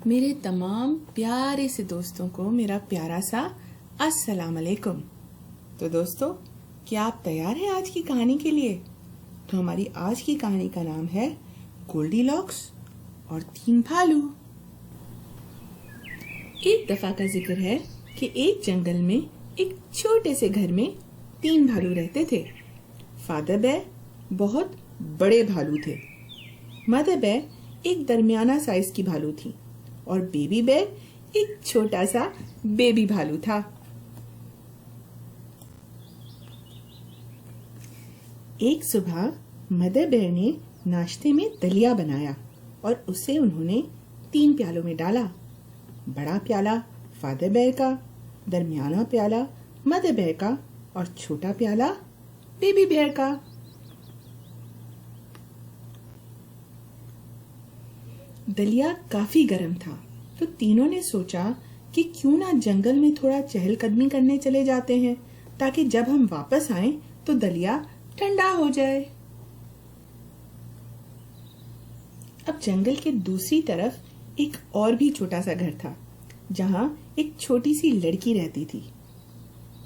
मेरे तमाम प्यारे से दोस्तों को मेरा प्यारा सा अस्सलाम वालेकुम। तो दोस्तों, क्या आप तैयार हैं आज की कहानी के लिए? तो हमारी आज की कहानी का नाम है गोल्डीलॉक्स और 3 भालू। एक दफा का जिक्र है कि एक जंगल में एक छोटे से घर में 3 भालू रहते थे। फादर बेयर बहुत बड़े भालू थे, मदर बेयर एक दरमियाना साइज की भालू थी और बेबी बेयर एक छोटा सा बेबी भालू था। एक सुबह मदर बेयर ने नाश्ते में दलिया बनाया और उसे उन्होंने 3 प्यालों में डाला। बड़ा प्याला फादर बेयर का, दरमियाना प्याला मदर बेयर का और छोटा प्याला बेबी बेयर का। दलिया काफी गर्म था, तो तीनों ने सोचा कि क्यों ना जंगल में थोड़ा चहलकदमी करने चले जाते हैं, ताकि जब हम वापस आएं तो दलिया ठंडा हो जाए। अब जंगल के दूसरी तरफ एक और भी छोटा सा घर था, जहां एक छोटी सी लड़की रहती थी।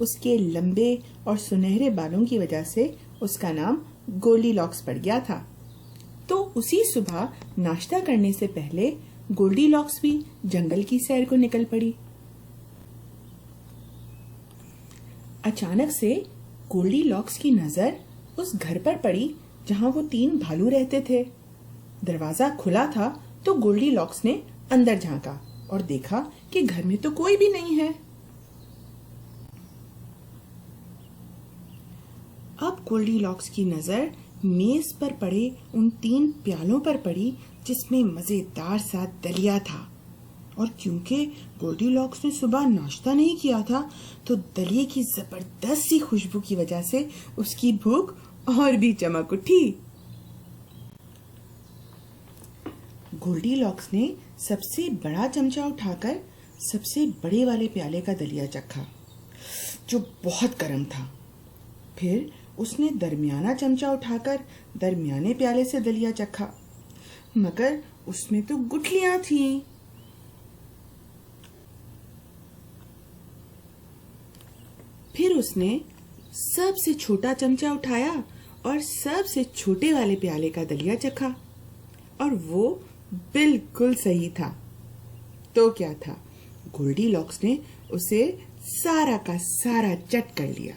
उसके लंबे और सुनहरे बालों की वजह से उसका नाम गोल्डीलॉक्स पड़ गया था। तो उसी सुबह नाश्ता करने से पहले गोल्डीलॉक्स भी जंगल की सैर को निकल पड़ी। अचानक से गोल्डीलॉक्स की नजर उस घर पर पड़ी जहां वो 3 भालू रहते थे। दरवाजा खुला था तो गोल्डीलॉक्स ने अंदर झांका और देखा कि घर में तो कोई भी नहीं है। अब गोल्डीलॉक्स की नजर मेज पर पड़े उन 3 प्यालों पर पड़ी जिसमें मजेदार सा दलिया था। और क्योंकि गोल्डीलॉक्स ने सुबह नाश्ता नहीं किया था, तो दलिये की जबरदस्त सी खुशबू की वजह से उसकी भूख और भी चमक उठी। गोल्डीलॉक्स ने सबसे बड़ा चमचा उठाकर सबसे बड़े वाले प्याले का दलिया चखा, जो बहुत गर्म था। फिर उसने दरमियाना चमचा उठाकर दरमियाने प्याले से दलिया चखा, मगर उसमें तो गुठलियां थीं। फिर उसने सबसे छोटा चमचा उठाया और सबसे छोटे वाले प्याले का दलिया चखा, और वो बिल्कुल सही था। तो क्या था, गोल्डीलॉक्स ने उसे सारा का सारा चट कर लिया।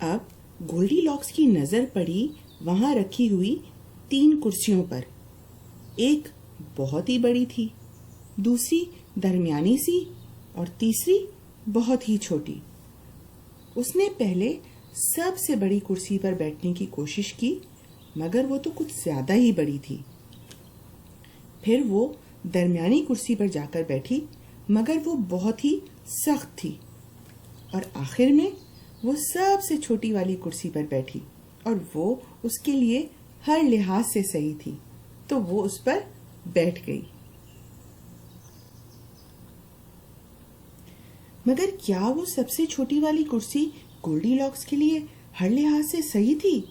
अब गोल्डीलॉक्स की नजर पड़ी वहां रखी हुई 3 कुर्सियों पर। एक बहुत ही बड़ी थी, दूसरी दरमियानी सी और तीसरी बहुत ही छोटी। उसने पहले सबसे बड़ी कुर्सी पर बैठने की कोशिश की, मगर वो तो कुछ ज्यादा ही बड़ी थी। फिर वो दरमियानी कुर्सी पर जाकर बैठी, मगर वो बहुत ही सख्त थी। और आखिर में वो सबसे छोटी वाली कुर्सी पर बैठी, और वो उसके लिए हर लिहाज से सही थी, तो वो उस पर बैठ गई। मगर क्या वो सबसे छोटी वाली कुर्सी गोल्डीलॉक्स के लिए हर लिहाज से सही थी?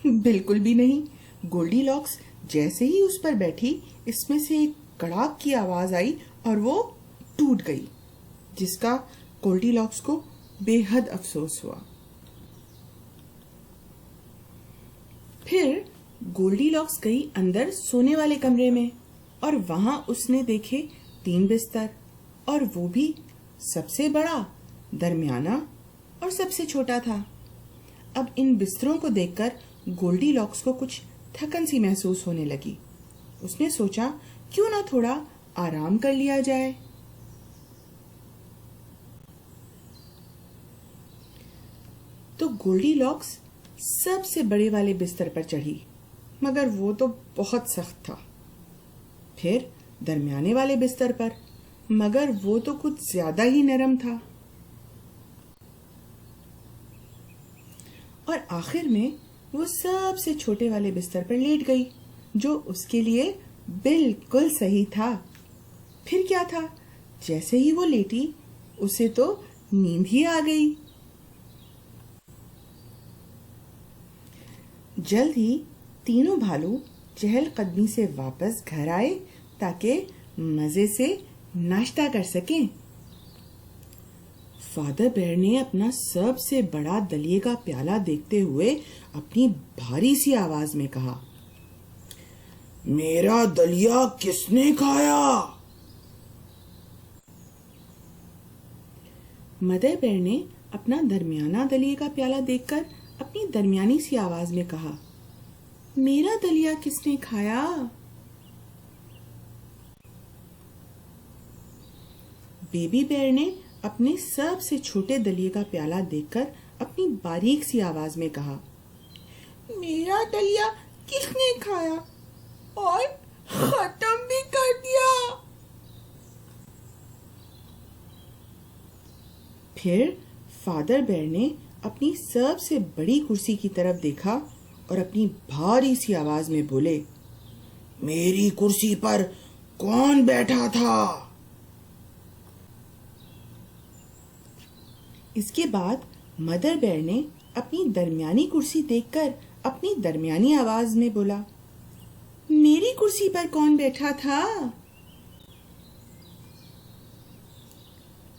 बिल्कुल भी नहीं। गोल्डीलॉक्स जैसे ही उस पर बैठी, इसमें से एक कड़ाक की आवाज आई और वो टूट गई, जिसका गोल्डीलॉक्स को बेहद अफसोस हुआ। फिर गोल्डीलॉक्स गई अंदर सोने वाले कमरे में, और वहां उसने देखे 3 बिस्तर, और वो भी सबसे बड़ा, दरमियाना और सबसे छोटा था। अब इन बिस्तरों को देखकर गोल्डीलॉक्स को कुछ थकन सी महसूस होने लगी। उसने सोचा क्यों ना थोड़ा आराम कर लिया जाए। तो गोल्डीलॉक्स सबसे बड़े वाले बिस्तर पर चढ़ी, मगर वो तो बहुत सख्त था। फिर दरमियाने वाले बिस्तर पर, मगर वो तो कुछ ज्यादा ही नरम था। और आखिर में वो सबसे छोटे वाले बिस्तर पर लेट गई, जो उसके लिए बिल्कुल सही था। फिर क्या था, जैसे ही वो लेटी, उसे तो नींद ही आ गई। जल्द ही तीनों भालू चहलकदमी से वापस घर आए ताकि मजे से नाश्ता कर सकें। फादर बेयर ने अपना सबसे बड़ा दलिए का प्याला देखते हुए अपनी भारी सी आवाज में कहा, मेरा दलिया किसने खाया? मदर बेयर ने अपना दरमियाना दलिए का प्याला देखकर अपनी दरमियानी सी आवाज में कहा, मेरा दलिया किसने खाया? बेबी बेयर ने अपने सबसे छोटे दलिए का प्याला देखकर अपनी बारीक सी आवाज में कहा, मेरा दलिया किसने खाया और खत्म भी कर दिया? फिर फादर बेयर ने अपनी सबसे बड़ी कुर्सी की तरफ देखा और अपनी भारी सी आवाज में बोले, मेरी कुर्सी पर कौन बैठा था? इसके बाद मदर बेयर ने अपनी दरमियानी कुर्सी देखकर अपनी दरमियानी आवाज में बोला, मेरी कुर्सी पर कौन बैठा था?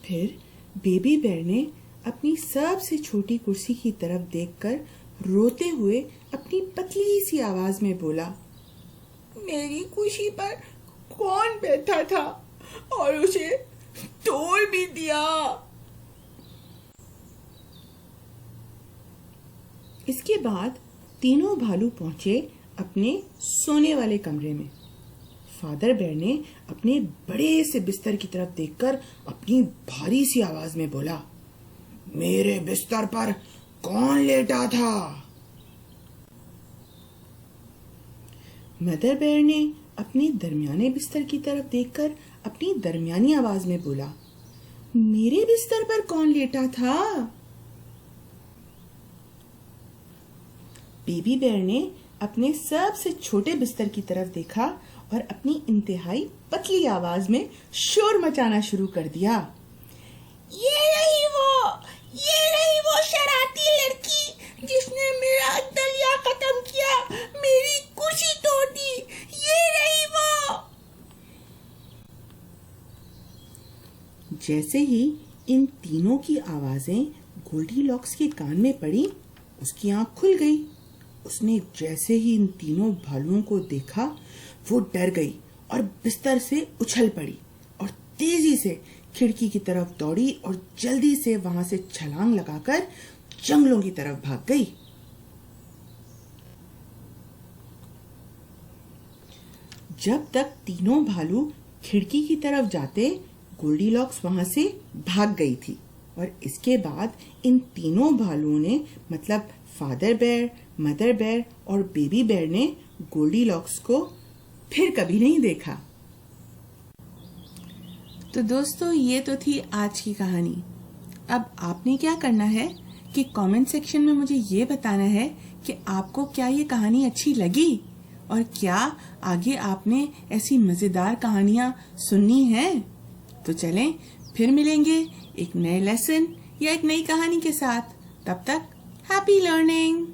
फिर बेबी बेयर ने अपनी सबसे छोटी कुर्सी की तरफ देखकर रोते हुए अपनी पतली सी आवाज में बोला, मेरी कुर्सी पर कौन बैठा था और उसे तोड़ भी दिया? इसके बाद तीनों भालू पहुंचे अपने सोने वाले कमरे में। फादर बेयर ने अपने बड़े से बिस्तर की तरफ देखकर अपनी भारी सी आवाज में बोला, मेरे बिस्तर पर कौन लेटा था? मदर बेयर ने अपने दरमियाने बिस्तर की तरफ देखकर अपनी दरमियानी आवाज में बोला, मेरे बिस्तर पर कौन लेटा था? बेबी बेयर ने अपने सबसे छोटे बिस्तर की तरफ देखा और अपनी इंतहाई पतली आवाज में शोर मचाना शुरू कर दिया, ये रही वो शरारती लड़की जिसने मेरा दलिया खत्म किया, मेरी कुर्सी तोड़ दी, ये रही वो। जैसे ही इन तीनों की आवाजें गोल्डीलॉक्स के कान में पड़ी, उसकी आंख खुल गई। उसने जैसे ही इन तीनों भालुओं को देखा, वो डर गई और बिस्तर से उछल पड़ी और तेजी से खिड़की की तरफ दौड़ी और जल्दी से वहां से छलांग लगाकर जंगलों की तरफ भाग गई। जब तक तीनों भालू खिड़की की तरफ जाते, गोल्डीलॉक्स वहां से भाग गई थी और इसके बाद इन तीनों भालुओं ने, मतलब फादर बेयर, मदर बेयर और बेबी बेयर ने गोल्डीलॉक्स को फिर कभी नहीं देखा। तो दोस्तों, ये तो थी आज की कहानी। अब आपने क्या करना है कि कमेंट सेक्शन में मुझे ये बताना है कि आपको क्या ये कहानी अच्छी लगी और क्या आगे आपने ऐसी मजेदार कहानियां सुननी हैं। तो चलें, फिर मिलेंगे एक नए लेसन या एक नई कहानी के साथ। तब तक हैप्पी लर्निंग।